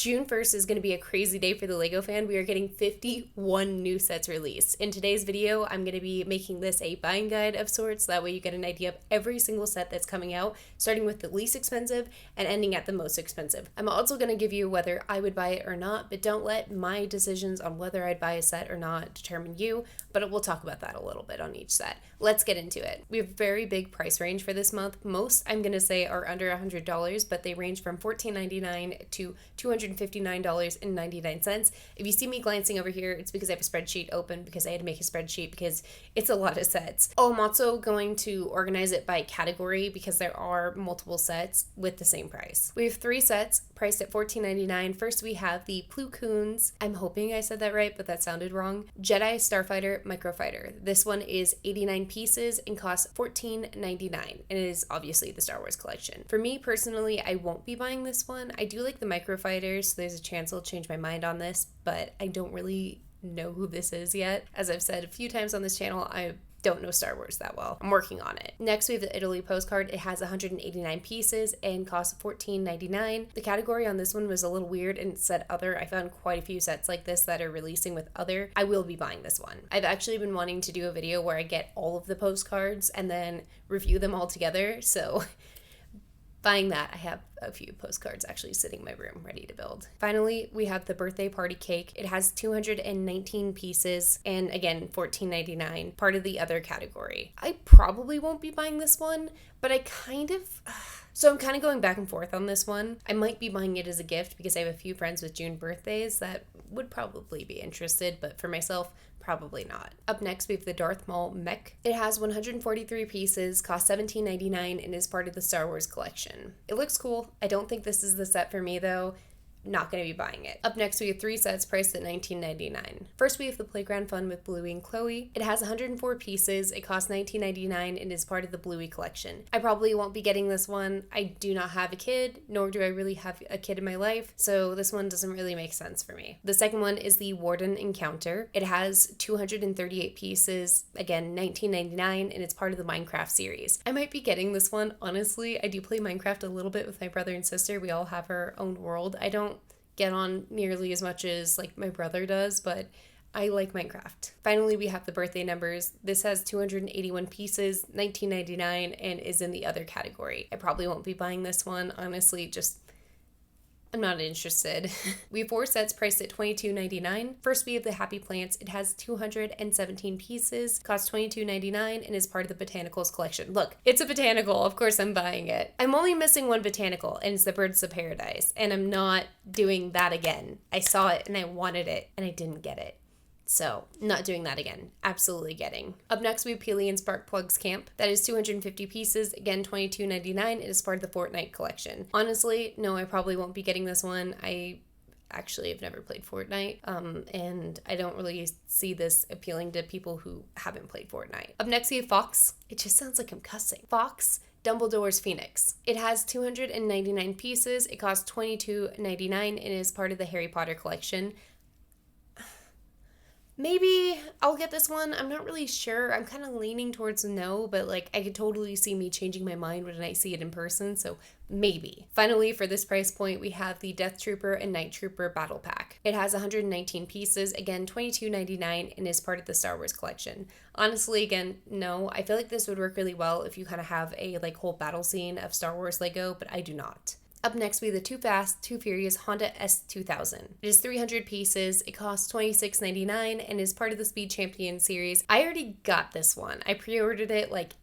June 1st is going to be a crazy day for the LEGO fan. We are getting 51 new sets released. In today's video, I'm going to be making this a buying guide of sorts. That way you get an idea of every single set that's coming out, starting with the least expensive and ending at the most expensive. I'm also going to give you whether I would buy it or not, but don't let my decisions on whether I'd buy a set or not determine you, but we'll talk about that a little bit on each set. Let's get into it. We have a very big price range for this month. Most, I'm going to say, are under $100, but they range from $14.99 to $259.99. If you see me glancing over here, it's because I have a spreadsheet open because I had to make a spreadsheet because it's a lot of sets. Oh, I'm also going to organize it by category because there are multiple sets with the same price. We have 3 sets priced at $14.99. First, we have the Koons. I'm hoping I said that right, but that sounded wrong. Jedi, Starfighter, Microfighter. This one is 89 pieces and costs $14.99, and it is obviously the Star Wars collection. For me personally, I won't be buying this one. I do like the Microfighters, so there's a chance I'll change my mind on this, but I don't really know who this is yet. As I've said a few times on this channel, I don't know Star Wars that well. I'm working on it. Next, we have the Italy Postcard. It has 189 pieces and costs $14.99. The category on this one was a little weird and it said other. I found quite a few sets like this that are releasing with other. I will be buying this one. I've actually been wanting to do a video where I get all of the postcards and then review them all together, so buying that. I have a few postcards actually sitting in my room ready to build. Finally, we have the birthday party cake. It has 219 pieces and again, $14.99, part of the other category. I probably won't be buying this one, but I'm kind of going back and forth on this one. I might be buying it as a gift because I have a few friends with June birthdays that would probably be interested, but for myself, probably not. Up next, we have the Darth Maul Mech. It has 143 pieces, costs $17.99, and is part of the Star Wars collection. It looks cool. I don't think this is the set for me though. Not going to be buying it. Up next, we have 3 sets priced at $19.99. First, we have the Playground Fun with Bluey and Chloe. It has 104 pieces. It costs $19.99 and is part of the Bluey collection. I probably won't be getting this one. I do not have a kid, nor do I really have a kid in my life, so this one doesn't really make sense for me. The second one is the Warden Encounter. It has 238 pieces, again, $19.99, and it's part of the Minecraft series. I might be getting this one. Honestly, I do play Minecraft a little bit with my brother and sister. We all have our own world. I don't get on nearly as much as like my brother does, but I like Minecraft. Finally, we have the birthday numbers. This has 281 pieces, $19.99, and is in the other category. I probably won't be buying this one, honestly, I'm not interested. We have 4 sets priced at $22.99. First, we have the Happy Plants. It has 217 pieces, costs $22.99, and is part of the Botanicals collection. Look, it's a botanical. Of course I'm buying it. I'm only missing one botanical, and it's the Birds of Paradise, and I'm not doing that again. I saw it, and I wanted it, and I didn't get it. So, not doing that again. Absolutely getting. Up next, we have Peely and Sparkplug's Camp. That is 250 pieces, again, $22.99. It is part of the Fortnite collection. Honestly, no, I probably won't be getting this one. I actually have never played Fortnite, and I don't really see this appealing to people who haven't played Fortnite. Up next, we have Fawkes. It just sounds like I'm cussing. Fawkes, Dumbledore's Phoenix. It has 299 pieces. It costs $22.99 and is part of the Harry Potter collection. Maybe I'll get this one. I'm not really sure. I'm kind of leaning towards no, but like I could totally see me changing my mind when I see it in person, so maybe. Finally, for this price point, we have the Death Trooper and Night Trooper Battle Pack. It has 119 pieces, again, $22.99, and is part of the Star Wars collection. Honestly, again, no. I feel like this would work really well if you kind of have a like whole battle scene of Star Wars Lego, but I do not. Up next, we have the Too Fast, Too Furious Honda S2000. It is 300 pieces, it costs $26.99, and is part of the Speed Champion series. I already got this one. I pre-ordered it like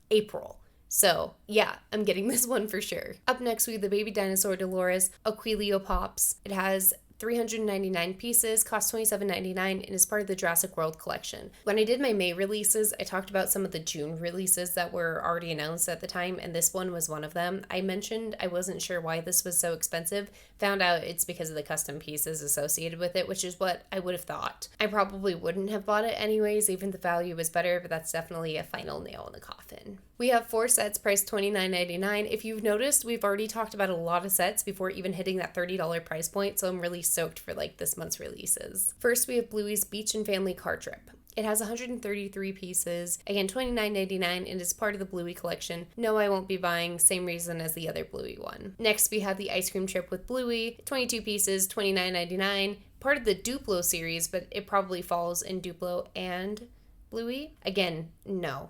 April. So yeah, I'm getting this one for sure. Up next, we have the Baby Dinosaur Dolores Aquilops. It has 399 pieces, costs $27.99, and is part of the Jurassic World collection. When I did my May releases, I talked about some of the June releases that were already announced at the time, and this one was one of them. I mentioned I wasn't sure why this was so expensive. Found out it's because of the custom pieces associated with it, which is what I would have thought. I probably wouldn't have bought it anyways, even if the value was better, but that's definitely a final nail in the coffin. We have 4 sets priced $29.99. If you've noticed, we've already talked about a lot of sets before even hitting that $30 price point, so I'm really stoked for like this month's releases. First, we have Bluey's Beach and Family Car Trip. It has 133 pieces, again $29.99, and is part of the Bluey collection. No, I won't be buying, same reason as the other Bluey one. Next we have the ice cream trip with Bluey, 22 pieces, $29.99, part of the Duplo series, but it probably falls in Duplo and Bluey. Again, no.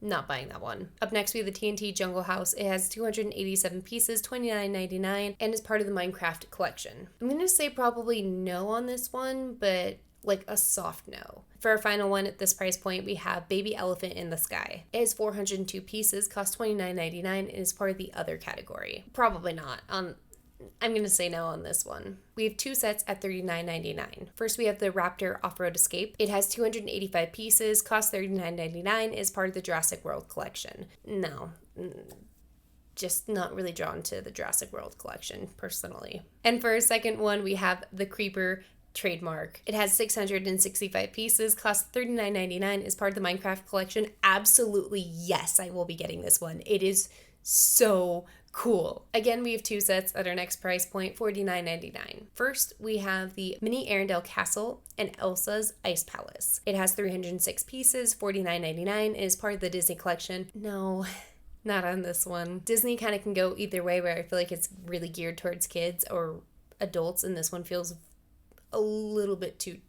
Not buying that one. Up next, we have the TNT Jungle House. It has 287 pieces, $29.99, and is part of the Minecraft collection. I'm going to say probably no on this one, but like a soft no. For our final one at this price point, we have Baby Elephant in the Sky. It has 402 pieces, costs $29.99, and is part of the other category. Probably not. I'm going to say no on this one. We have two sets at $39.99. First, we have the Raptor Off-Road Escape. It has 285 pieces, costs $39.99, is part of the Jurassic World collection. No. Just not really drawn to the Jurassic World collection, personally. And for our second one, we have the Creeper trademark. It has 665 pieces, costs $39.99, is part of the Minecraft collection. Absolutely, yes, I will be getting this one. It is so cool. Again, we have two sets at our next price point, $49.99. First, we have the Mini Arendelle Castle and Elsa's Ice Palace. It has 306 pieces, $49.99, and is part of the Disney collection. No, not on this one. Disney kind of can go either way, where I feel like it's really geared towards kids or adults, and this one feels a little bit too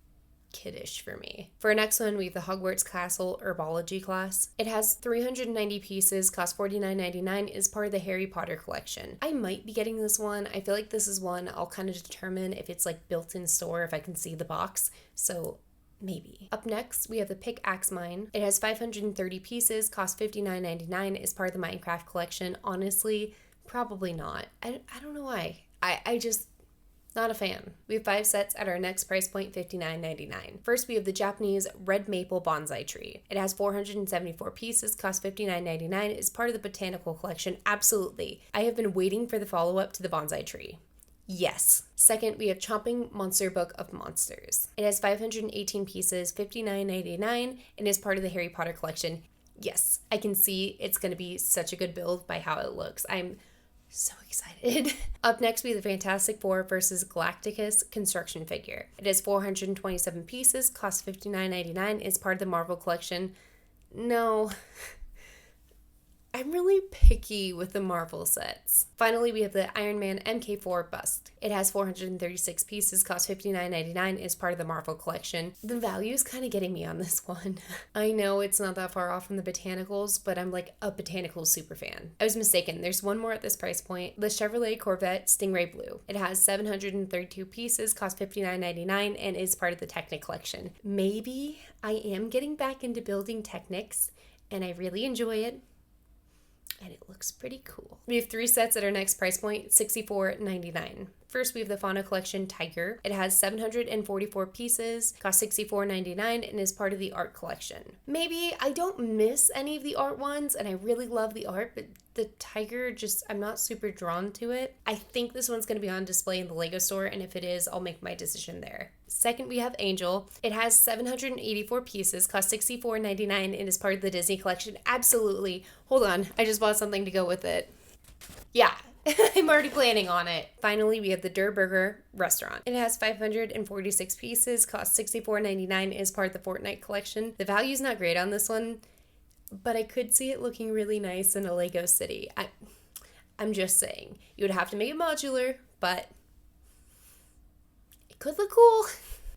kiddish for me. For our next one, we have the Hogwarts Castle Herbology class. It has 390 pieces, costs $49.99, is part of the Harry Potter collection. I might be getting this one. I feel like this is one I'll kind of determine if it's like built in store, if I can see the box. So maybe. Up next, we have the Pickaxe Mine. It has 530 pieces, costs $59.99, is part of the Minecraft collection. Honestly, probably not. I don't know why. I just not a fan. We have 5 sets at our next price point, $59.99. First, we have the Japanese Red Maple Bonsai Tree. It has 474 pieces, costs $59.99, is part of the Botanical Collection. Absolutely. I have been waiting for the follow-up to the bonsai tree. Yes. Second, we have Chomping Monster Book of Monsters. It has 518 pieces, $59.99, and is part of the Harry Potter collection. Yes, I can see it's going to be such a good build by how it looks. I'm so excited. Up next, we have the Fantastic Four versus Galacticus construction figure. It has 427 pieces, costs $59.99, is part of the Marvel collection. No. I'm really picky with the Marvel sets. Finally, we have the Iron Man MK4 bust. It has 436 pieces, costs $59.99, is part of the Marvel collection. The value is kind of getting me on this one. I know it's not that far off from the Botanicals, but I'm like a Botanicals super fan. I was mistaken. There's one more at this price point. The Chevrolet Corvette Stingray Blue. It has 732 pieces, costs $59.99, and is part of the Technic collection. Maybe I am getting back into building Technics, and I really enjoy it. And it looks pretty cool. We have 3 sets at our next price point, $64.99. First, we have the Fauna Collection Tiger. It has 744 pieces, costs $64.99, and is part of the art collection. Maybe I don't miss any of the art ones, and I really love the art, but the tiger, I'm not super drawn to it. I think this one's going to be on display in the Lego store, and if it is, I'll make my decision there. Second, we have Angel. It has 784 pieces, costs $64.99, and is part of the Disney collection. Absolutely. Hold on, I just bought something to go with it. Yeah. I'm already planning on it. Finally, we have the Der Burger restaurant. It has 546 pieces, costs $64.99, is part of the Fortnite collection. The value's not great on this one, but I could see it looking really nice in a Lego city. I'm just saying. You would have to make it modular, but it could look cool.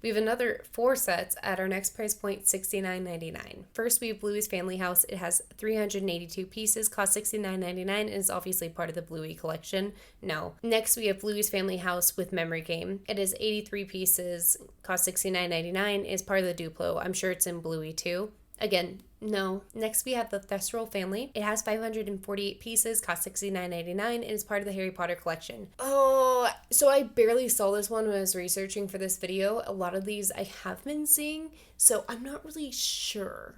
We have another 4 sets at our next price point, $69.99. First, we have Bluey's Family House. It has 382 pieces, costs $69.99, and is obviously part of the Bluey collection. No. Next, we have Bluey's Family House with Memory Game. It is 83 pieces, costs $69.99, is part of the Duplo. I'm sure it's in Bluey too. Again, no. Next, we have the Thestral Family. It has 548 pieces, costs $69.99, and is part of the Harry Potter collection. Oh, so I barely saw this one when I was researching for this video. A lot of these I have been seeing, so I'm not really sure.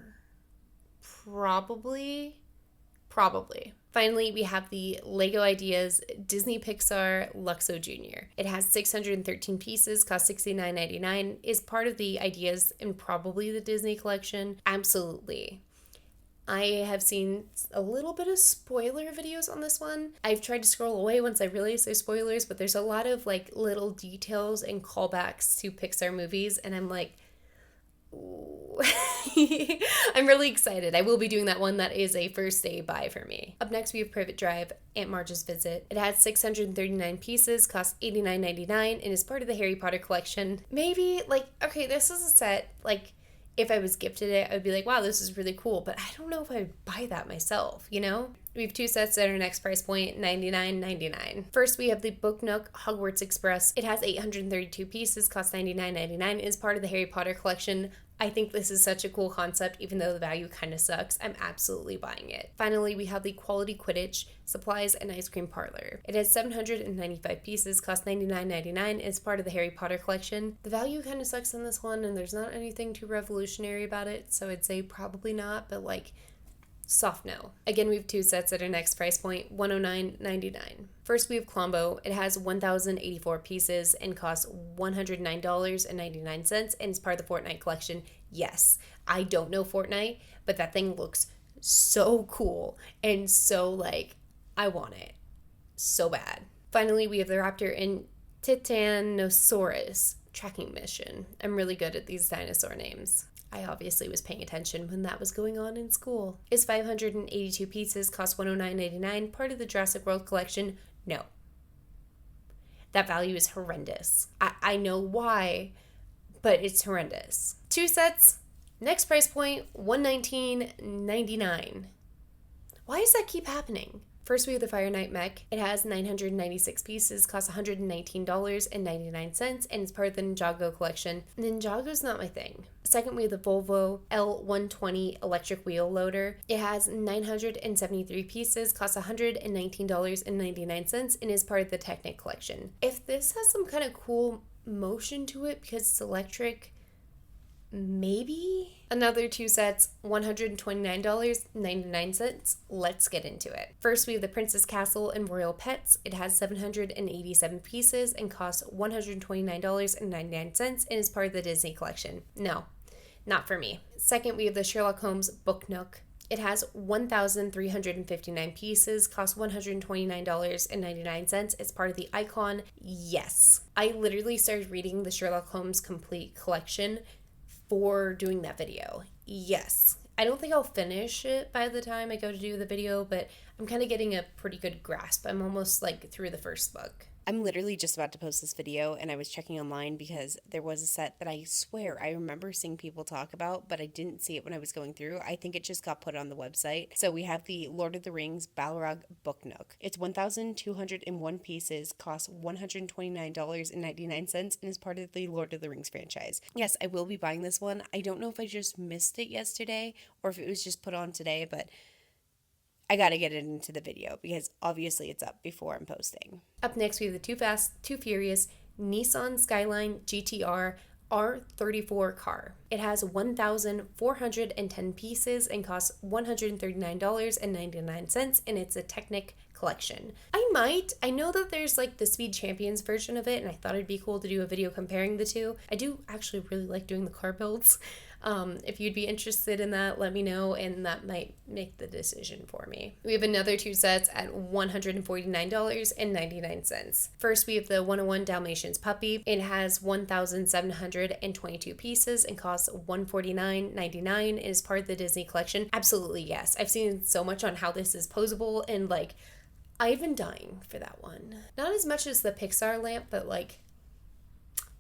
Probably. Finally, we have the Lego Ideas Disney Pixar Luxo Jr. It has 613 pieces, costs $69.99, is part of the Ideas and probably the Disney collection. Absolutely. I have seen a little bit of spoiler videos on this one. I've tried to scroll away once I realize there's spoilers, but there's a lot of like little details and callbacks to Pixar movies, and I'm like, ooh, I'm really excited. I will be doing that one. That is a first day buy for me. Up next, we have Privet Drive, Aunt Marge's Visit. It has 639 pieces, costs $89.99, and is part of the Harry Potter collection. Maybe, like, okay, this is a set, like, if I was gifted it, I would be like, wow, this is really cool, but I don't know if I would buy that myself, you know? We have two sets at our next price point, $99.99. First, we have the Book Nook Hogwarts Express. It has 832 pieces, costs $99.99, and is part of the Harry Potter collection. I think this is such a cool concept, even though the value kind of sucks. I'm absolutely buying it. Finally, we have the Quality Quidditch Supplies and Ice Cream Parlor. It has 795 pieces, costs $99.99, and is part of the Harry Potter collection. The value kind of sucks on this one, and there's not anything too revolutionary about it, so I'd say probably not, but like, soft no. Again, we have two sets at our next price point, $109.99. First, we have Klombo. It has 1,084 pieces and costs $109.99 and is part of the Fortnite collection. Yes, I don't know Fortnite, but that thing looks so cool and so, like, I want it so bad. Finally, we have the Raptor and Titanosaurus tracking mission. I'm really good at these dinosaur names. I obviously was paying attention when that was going on in school. Is 582 pieces, costs $109.99, part of the Jurassic World collection? No. That value is horrendous. I know why, but it's horrendous. Two sets, next price point, $119.99. Why does that keep happening? First, we have the Fire Knight Mech. It has 996 pieces, costs $119.99, and it's part of the Ninjago collection. Ninjago's not my thing. Second, we have the Volvo L120 electric wheel loader. It has 973 pieces, costs $119.99, and is part of the Technic collection. If this has some kind of cool motion to it because it's electric, maybe? Another two sets, $129.99. Let's get into it. First, we have the Princess Castle and Royal Pets. It has 787 pieces and costs $129.99 and is part of the Disney collection. No, not for me. Second, we have the Sherlock Holmes Book Nook. It has 1,359 pieces, costs $129.99. It's part of the Icon. Yes. I literally started reading the Sherlock Holmes complete collection for doing that video. Yes. I don't think I'll finish it by the time I go to do the video, but I'm kind of getting a pretty good grasp. I'm almost like through the first book. I'm literally just about to post this video, and I was checking online because there was a set that I swear I remember seeing people talk about, but I didn't see it when I was going through. I think it just got put on the website. So we have the Lord of the Rings Balrog Book Nook. It's 1,201 pieces, costs $129.99, and is part of the Lord of the Rings franchise. Yes, I will be buying this one. I don't know if I just missed it yesterday or if it was just put on today, but I gotta get it into the video because obviously it's up before I'm posting. Up next, we have the Too Fast, Too Furious Nissan Skyline GTR R34 car. It has 1,410 pieces and costs $139.99, and it's a Technic collection. I know that there's like the Speed Champions version of it, and I thought it'd be cool to do a video comparing the two. I do actually really like doing the car builds. If you'd be interested in that, let me know, and that might make the decision for me. We have another two sets at $149.99. First, we have the 101 Dalmatians Puppy. It has 1,722 pieces and costs $149.99 and is part of the Disney collection. Absolutely, yes. I've seen so much on how this is posable, and like, I've been dying for that one. Not as much as the Pixar lamp, but like,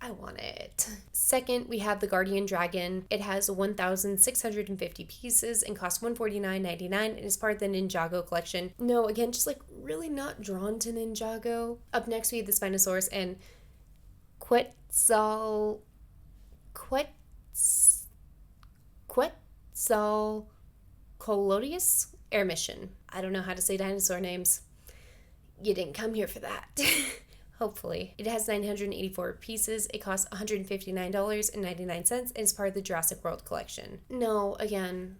I want it. Second, we have the Guardian Dragon. It has 1,650 pieces and costs $149.99 and is part of the Ninjago collection. No, again, just like really not drawn to Ninjago. Up next, we have the Spinosaurus and Quetzalcoatlus Air Mission. I don't know how to say dinosaur names. You didn't come here for that. Hopefully. It has 984 pieces. It costs $159.99 and is part of the Jurassic World collection. No, again,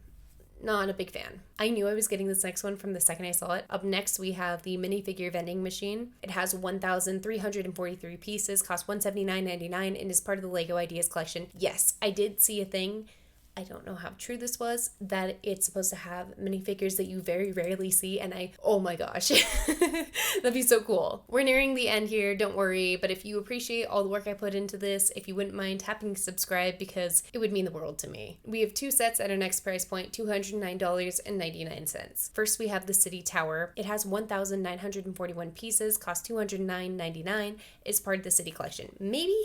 not a big fan. I knew I was getting this next one from the second I saw it. Up next, we have the minifigure vending machine. It has 1,343 pieces, costs $179.99, and is part of the Lego Ideas collection. Yes, I did see a thing I don't know how true this was, that it's supposed to have minifigures that you very rarely see, and oh my gosh, that'd be so cool. We're nearing the end here, don't worry, but if you appreciate all the work I put into this, if you wouldn't mind tapping subscribe, because it would mean the world to me. We have 2 sets at our next price point, $209.99. First, we have the City Tower. It has 1,941 pieces, costs $209.99, is part of the City Collection. Maybe?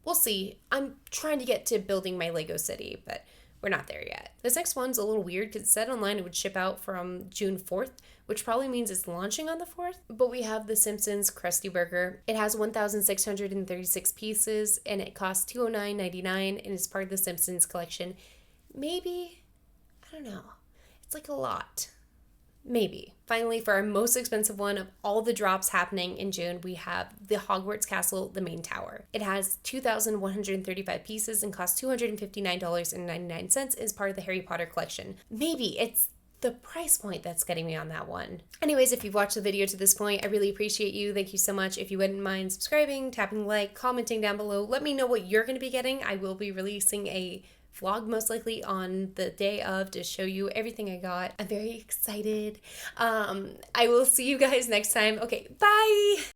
We'll see. I'm trying to get to building my Lego city, but we're not there yet. This next one's a little weird because it said online it would ship out from June 4th, which probably means it's launching on the 4th. But we have the Simpsons Krusty Burger. It has 1,636 pieces and it costs $209.99 and is part of the Simpsons collection. Maybe? I don't know. It's like a lot. Maybe. Finally, for our most expensive one of all the drops happening in June, we have the Hogwarts Castle, the main tower. It has 2,135 pieces and costs $259.99 as part of the Harry Potter collection. Maybe it's the price point that's getting me on that one. Anyways, if you've watched the video to this point, I really appreciate you. Thank you so much. If you wouldn't mind subscribing, tapping like, commenting down below, let me know what you're going to be getting. I will be releasing a vlog most likely on the day of to show you everything I got. I'm very excited. I will see you guys next time. Okay, bye!